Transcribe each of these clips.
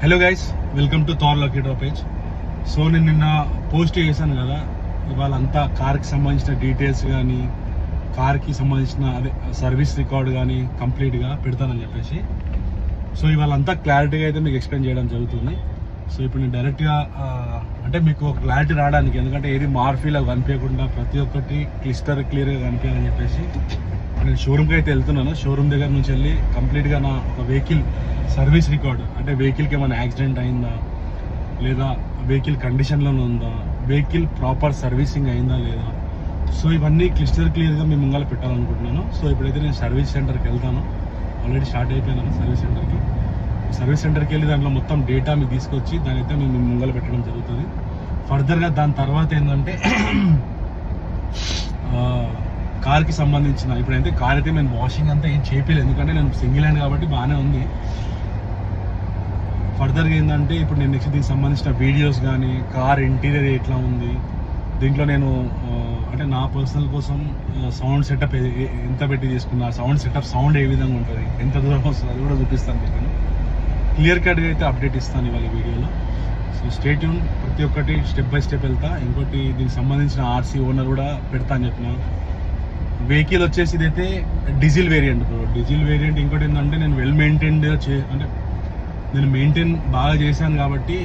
Hello guys, welcome to Thar lucky draw page. So నేను నిన్న post చేశాను కదా, ఇవాళ అంతా కార్కి సంబంధించిన డీటెయిల్స్ కానీ కార్కి సంబంధించిన అదే సర్వీస్ రికార్డ్ కానీ కంప్లీట్గా పెడతానని చెప్పేసి. సో ఇవాళ అంతా క్లారిటీగా అయితే మీకు ఎక్స్ప్లెయిన్ చేయడం జరుగుతుంది. సో ఇప్పుడు నేను డైరెక్ట్గా అంటే మీకు ఒక క్లారిటీ రావడానికి, ఎందుకంటే ఏది మార్ఫీలా కనిపించకుండా ప్రతి ఒక్కటి క్లియర్గా కనిపించాలని చెప్పేసి నేను షోరూమ్కి అయితే వెళ్తున్నాను. షోరూమ్ దగ్గర నుంచి వెళ్ళి కంప్లీట్గా నా ఒక వెహికల్ సర్వీస్ రికార్డ్, అంటే వెహికల్కి ఏమైనా యాక్సిడెంట్ అయిందా లేదా వెహికల్ కండిషన్లోనే ఉందా, వెహికల్ ప్రాపర్ సర్వీసింగ్ అయిందా లేదా, సో ఇవన్నీ క్లియర్గా మీ ముంగల పెట్టాలనుకుంటున్నాను. సో ఇప్పుడైతే నేను సర్వీస్ సెంటర్కి వెళ్తాను. ఆల్రెడీ స్టార్ట్ అయిపోయినాను సర్వీస్ సెంటర్కి వెళ్ళి దాంట్లో మొత్తం డేటా మీకు తీసుకొచ్చి దాని అయితే మేము ముంగల పెట్టడం జరుగుతుంది. ఫర్దర్గా దాని తర్వాత ఏంటంటే కార్కి సంబంధించిన ఇప్పుడైతే కార్ అయితే నేను వాషింగ్ అంతా ఏం చేయలేదు, ఎందుకంటే నేను సింగిల్ హ్యాండ్ కాబట్టి బాగానే ఉంది. ఫర్దర్గా ఏంటంటే ఇప్పుడు నేను నెక్స్ట్ దీనికి సంబంధించిన వీడియోస్ కానీ కార్ ఇంటీరియర్ ఎట్లా ఉంది, దీంట్లో నేను అంటే నా పర్సనల్ కోసం సౌండ్ సెటప్ ఎంత పెట్టి తీసుకున్నా, సౌండ్ ఏ విధంగా ఉంటుంది, ఎంత దూరం వస్తుంది, అది కూడా చూపిస్తాను మీకు. క్లియర్ కట్గా అయితే అప్డేట్ ఇస్తాను ఇవాళ వీడియోలో. సో స్టే ట్యూన్, ప్రతి ఒక్కటి స్టెప్ బై స్టెప్ వెళ్తా. ఇంకోటి దీనికి సంబంధించిన ఆర్సీ ఓనర్ కూడా పెడతా అని చెప్పిన. వెహికల్ వచ్చేసి ఇదైతే diesel variant bro, diesel variant. ఇంకోటి ఏంటంటే నేను వెల్ మెయింటైన్డ్ అంటే నేను మెయింటైన్ బాగా చేశాను కాబట్టి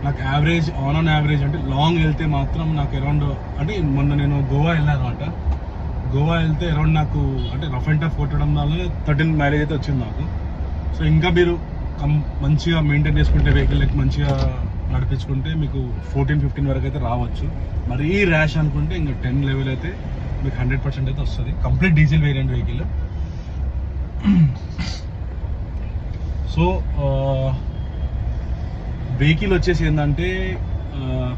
నాకు యావరేజ్ ఆన్ యావరేజ్ అంటే లాంగ్ వెళ్తే మాత్రం నాకు అరౌండ్, అంటే మొన్న నేను గోవా వెళ్ళాను అనమాట. గోవా వెళ్తే అరౌండ్ నాకు అంటే రఫ్ అండ్ టఫ్ కొట్టడం వల్ల 13 మైలేజ్ అయితే వచ్చింది నాకు. సో ఇంకా మీరు మంచిగా మెయింటైన్ చేసుకుంటే వెహికల్ మంచిగా నడిపించుకుంటే మీకు 14-15 వరకు అయితే రావచ్చు. మరీ ర్యాష్ అనుకుంటే ఇంకా 10 లెవెల్ అయితే మీకు 100% అయితే వస్తుంది. Complete diesel variant vehicle. So vehicle వచ్చేసి ఏంటంటే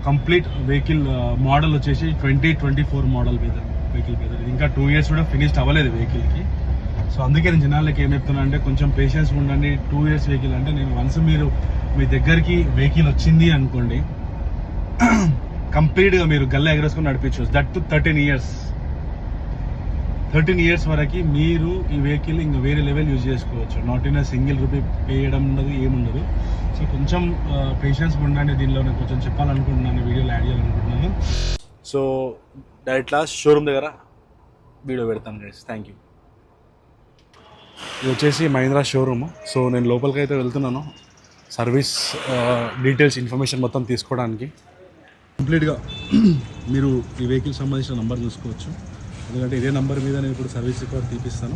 కంప్లీట్ వెహికల్ మోడల్ వచ్చేసి 2024 మోడల్ వెహికల్ మీద. ఇంకా 2 years కూడా ఫినిష్డ్ అవ్వలేదు వెహికల్కి. సో అందుకే నేను జనాలకి ఏం చెప్తున్నా అంటే కొంచెం పేషెన్స్ ఉండండి. 2 years వెహికల్ అంటే నేను వన్స్ మీరు మీ దగ్గరికి వెహికల్ వచ్చింది అనుకోండి, కంప్లీట్గా మీరు గల్లా ఎగరేసుకొని నడిపించవచ్చు. దట్ టు 13 years వరకు మీరు ఈ వెహికల్ ఇంకా వేరే లెవెల్ యూజ్ చేసుకోవచ్చు. Not in single rupee pay చేయడం ఉండదు, ఏముండదు. సో కొంచెం పేషెన్స్ ఉండండి. దీనిలో నేను కొంచెం చెప్పాలనుకుంటున్నాను, వీడియోలో యాడ్ చేయాలనుకుంటున్నాను. సో డైరెక్ట్ లాస్ట్ షోరూమ్ దగ్గర వీడియో పెడతాను గైస్. Thank you. ఇది వచ్చేసి మహీంద్రా షోరూమ్. సో నేను లోపలికి అయితే వెళ్తున్నాను సర్వీస్ డీటెయిల్స్ ఇన్ఫర్మేషన్ మొత్తం తీసుకోవడానికి. కంప్లీట్గా మీరు ఈ వెహికల్ సంబంధించిన నంబర్ చూసుకోవచ్చు, ఎందుకంటే ఇదే నంబర్ మీద నేను ఇప్పుడు సర్వీస్ రికార్డ్ తీపిస్తాను.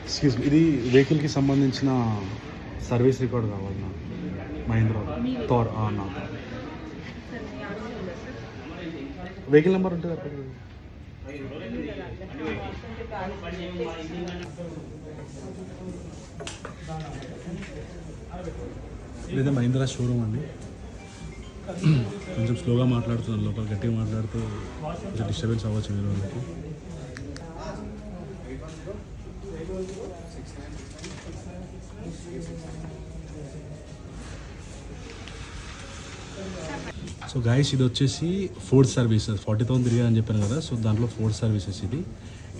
ఎక్స్క్యూజ్ మీ, ఇది వెహికల్కి సంబంధించిన సర్వీస్ రికార్డ్ కావాలి నాకు. మహీంద్రా థార్ నాకు వెహికల్ నెంబర్ ఉంటుంది అక్కడ. ఇదే మహీంద్రా షోరూమ్ అండి. కొంచెం స్లోగా మాట్లాడుతున్నాను, లోపల గట్టిగా మాట్లాడుతూ కొంచెం డిస్టర్బెన్స్ అవ్వచ్చు మీరు వాళ్ళకి. సో గైస్, ఇది వచ్చేసి ఫోర్త్ సర్వీసెస్ 40,000 తిరిగాయని చెప్పాను కదా. సో దాంట్లో ఫోర్త్ సర్వీసెస్ ఇది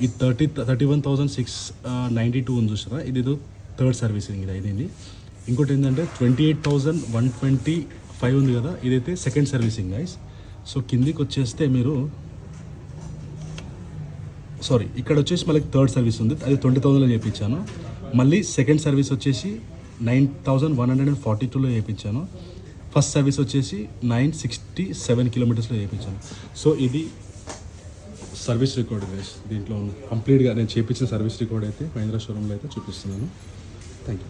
31,692 ఉంది చూసారా, ఇది థర్డ్ సర్వీసింగ్ ఇది అయింది. ఇంకోటి ఏంటంటే 28,125 ఉంది కదా, ఇదైతే సెకండ్ సర్వీసింగ్ గైస్. సో కిందికి వచ్చేస్తే మీరు ఇక్కడ వచ్చేసి మళ్ళీ థర్డ్ సర్వీస్ ఉంది, అది 20,000లో చేయించాను. మళ్ళీ సెకండ్ సర్వీస్ వచ్చేసి 9,142లో చేయించాను. ఫస్ట్ సర్వీస్ వచ్చేసి 967 కిలోమీటర్స్లో చేయించాను. సో ఇది సర్వీస్ రికార్డ్ గైస్. దీంట్లో కంప్లీట్గా నేను చేయించిన సర్వీస్ రికార్డ్ అయితే మహీంద్రా షోరూంలో అయితే చూపిస్తున్నాను. Thank you.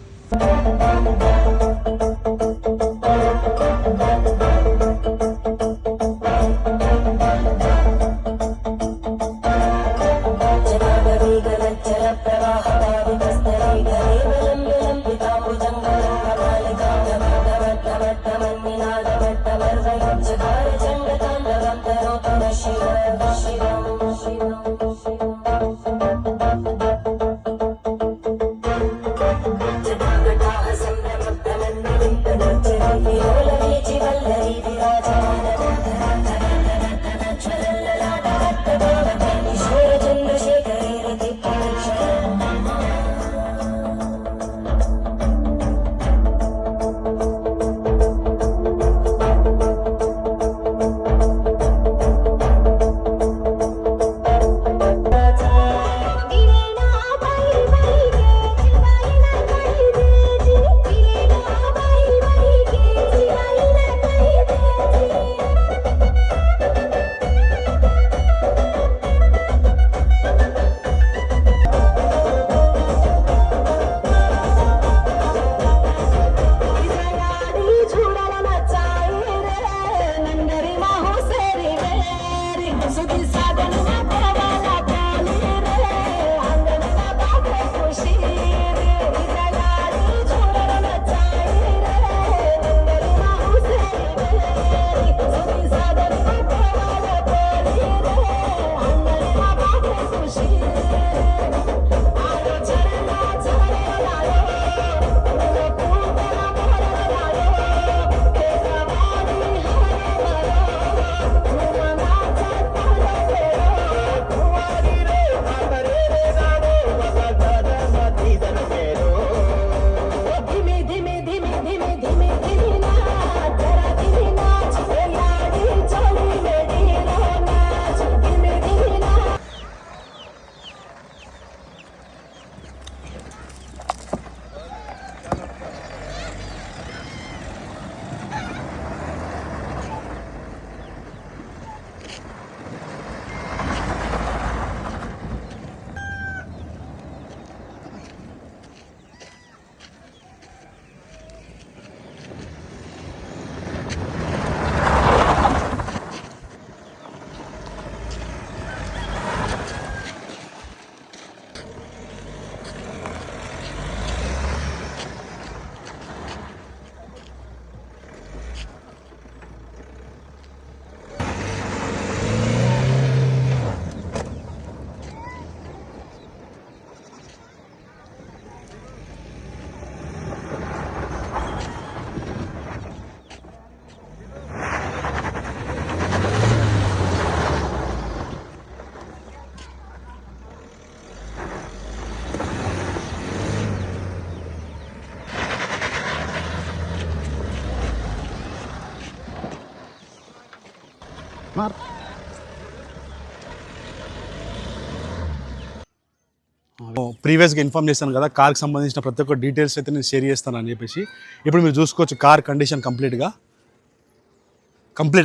ప్రీవియస్గా ఇన్ఫార్మ్ చేశాను కదా కార్కి సంబంధించిన ప్రతి ఒక్క డీటెయిల్స్ అయితే నేను షేర్ చేస్తాను అని చెప్పేసి. ఇప్పుడు మీరు చూసుకోవచ్చు కార్ కండిషన్ కంప్లీట్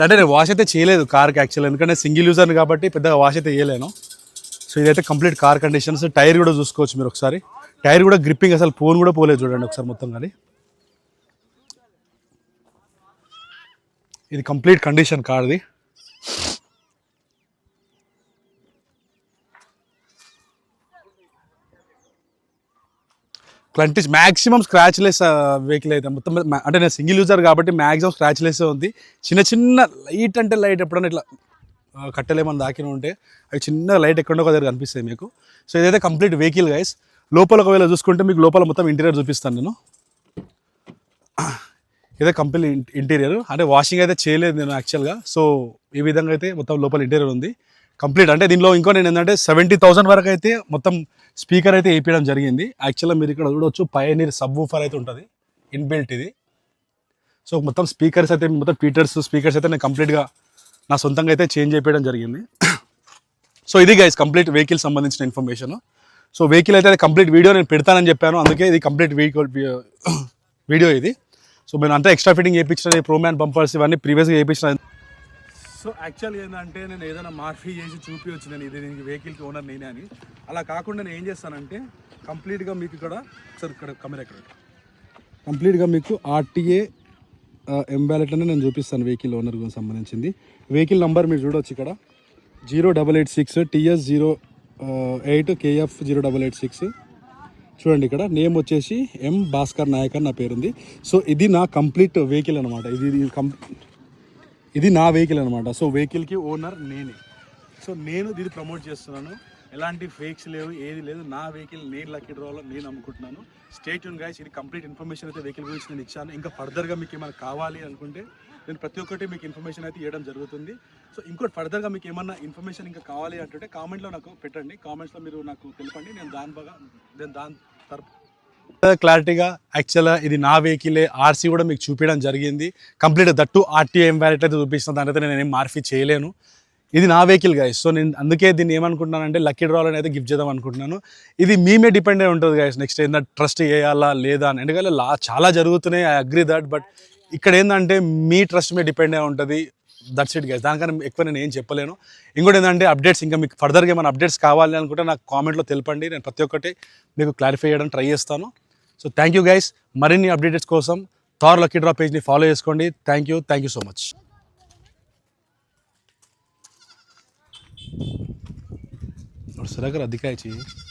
అంటే నేను వాష్ అయితే చేయలేదు కార్కి యాక్చువల్, ఎందుకంటే సింగిల్ యూజర్ కాబట్టి పెద్దగా వాష్ అయితే చేయలేను. సో ఇదైతే కంప్లీట్ కార్ కండిషన్స్. టైర్ కూడా చూసుకోవచ్చు మీరు ఒకసారి, టైర్ కూడా గ్రిప్పింగ్ అసలు ఫోన్ కూడా పోలేదు చూడండి ఒకసారి మొత్తం. కానీ ఇది కంప్లీట్ కండిషన్ కార్ది. క్లంటిష్ మ్యాక్సిమం స్క్రాచ్లెస్ వెహికల్ అయితే మొత్తం, అంటే నేను సింగిల్ యూజర్ కాబట్టి మ్యాక్సిమం స్క్రాచ్లెస్ ఉంది. చిన్న చిన్న లైట్ అంటే లైట్ ఎప్పుడన్నా ఇట్లా కట్టెలేమని దాకిన ఉంటే అవి చిన్న లైట్ ఎక్కడో ఒక దగ్గర కనిపిస్తాయి మీకు. సో ఇదైతే కంప్లీట్ వెహికల్ గైస్. లోపల ఒకవేళ చూసుకుంటే మీకు లోపల మొత్తం ఇంటీరియర్ చూపిస్తాను నేను. ఇదే కంప్లీట్ ఇంటీరియర్, అంటే వాషింగ్ అయితే చేయలేదు నేను యాక్చువల్గా. సో ఈ విధంగా అయితే మొత్తం లోపల ఇంటీరియర్ ఉంది కంప్లీట్. అంటే దీనిలో ఇంకో నేను ఏంటంటే 70,000 వరకు అయితే మొత్తం స్పీకర్ అయితే వేయించడం జరిగింది. యాక్చువల్గా మీరు ఇక్కడ చూడవచ్చు పయనీర్ సబ్ వూఫర్ అయితే ఉంటుంది ఇన్బిల్ట్ ఇది. సో మొత్తం స్పీకర్స్ అయితే మొత్తం స్పీకర్స్ అయితే నేను కంప్లీట్గా నా సొంతంగా అయితే చేంజ్ చేయడం జరిగింది. సో ఇది గైస్ కంప్లీట్ వెహికల్ సంబంధించిన ఇన్ఫర్మేషన్. సో వెహికల్ అయితే కంప్లీట్ వీడియో నేను పెడతానని చెప్పాను, అందుకే ఇది కంప్లీట్ వీడియో ఇది. సో నేను అంతా ఎక్స్ట్రా ఫిట్టింగ్ చేయించిన ప్రోమ్యాన్ బంపర్స్ ఇవన్నీ ప్రీవియస్గా చేయించిన. సో యాక్చువల్గా ఏంటంటే నేను ఏదైనా మార్ఫీ చేసి చూపించచ్చు నేను ఇది దీనికి వెహికల్కి ఓనర్ నేనే అని. అలా కాకుండా నేను ఏం చేస్తానంటే కంప్లీట్గా మీకు ఇక్కడ ఒకసారి ఇక్కడ కెమెరా ఇక్కడ కంప్లీట్గా మీకు ఆర్టీఏ ఎంబ్యాలెట్ అని నేను చూపిస్తాను వెహికల్ ఓనర్కి సంబంధించింది. వెహికల్ నెంబర్ మీరు చూడవచ్చు ఇక్కడ 0886 TS08 KF 0886. చూడండి ఇక్కడ నేమ్ వచ్చేసి ఎం భాస్కర్ నాయక్ అని నా పేరుంది. సో ఇది నా కంప్లీట్ వెహికల్ అనమాట. ఇది నా వెహికల్ అనమాట. సో వెహికల్కి ఓనర్ నేనే. సో నేను దీన్ని ప్రమోట్ చేస్తున్నాను, ఎలాంటి ఫేక్స్ లేవు, ఏది లేదు. నా వెహికల్ నేను లక్కీ డ్రాలో నేను అమ్ముకుంటున్నాను. Stay tune guys. ఇది కంప్లీట్ ఇన్ఫర్మేషన్ అయితే వెహికల్ గురించి నేను ఇచ్చాను. ఇంకా ఫర్దర్గా మీకు ఏమైనా కావాలి అనుకుంటే నేను ప్రతి ఒక్కటి మీకు ఇన్ఫర్మేషన్ అయితే ఇవ్వడం జరుగుతుంది. సో ఇంకోటి ఫర్దర్గా మీకు ఏమన్నా ఇన్ఫర్మేషన్ ఇంకా కావాలి అంటే కామెంట్లో నాకు పెట్టండి, కామెంట్స్లో మీరు నాకు తెలపండి. నేను దాని క్లారిటీగా యాక్చువల్గా ఇది నా వెహికలే, ఆర్సీ కూడా మీకు చూపించడం జరిగింది కంప్లీట్. దట్టు ఆర్టీఏ ఎంబ్యాలెట్ అయితే చూపిస్తున్న దాని అయితే నేను ఏం మార్ఫీ చేయలేను. ఇది నా వెహికల్ గైస్. సో నేను అందుకే దీన్ని ఏమనుకుంటున్నానంటే లక్కీ డ్రాలో అయితే గిఫ్ట్ చేద్దాం అనుకుంటున్నాను. ఇది మీ డిపెండ్ అయి ఉంటుంది గైస్. నెక్స్ట్ ఏంటంటే ట్రస్ట్ చేయాలా లేదా అని, ఎందుకంటే చాలా జరుగుతున్నాయి, ఐ అగ్రీ దట్. బట్ ఇక్కడ ఏంటంటే మీ ట్రస్ట్ మీద డిపెండ్ అయి ఉంటుంది. That's it guys. దానికన్నా ఎక్కువ నేను ఏం చెప్పలేను. ఇంకోటి ఏంటంటే అప్డేట్స్ ఇంకా మీకు ఫర్దర్గా ఏమైనా అప్డేట్స్ కావాలి అనుకుంటే నాకు కామెంట్లో తెలపండి, నేను ప్రతి ఒక్కటి మీకు క్లారిఫై చేయడానికి ట్రై చేస్తాను. So thank you guys. మరిన్ని అప్డేట్స్ కోసం థార్ లక్కీ డ్రా పేజ్ని ఫాలో చేసుకోండి. Thank you so much. और सर अगर अधिक है चाहिए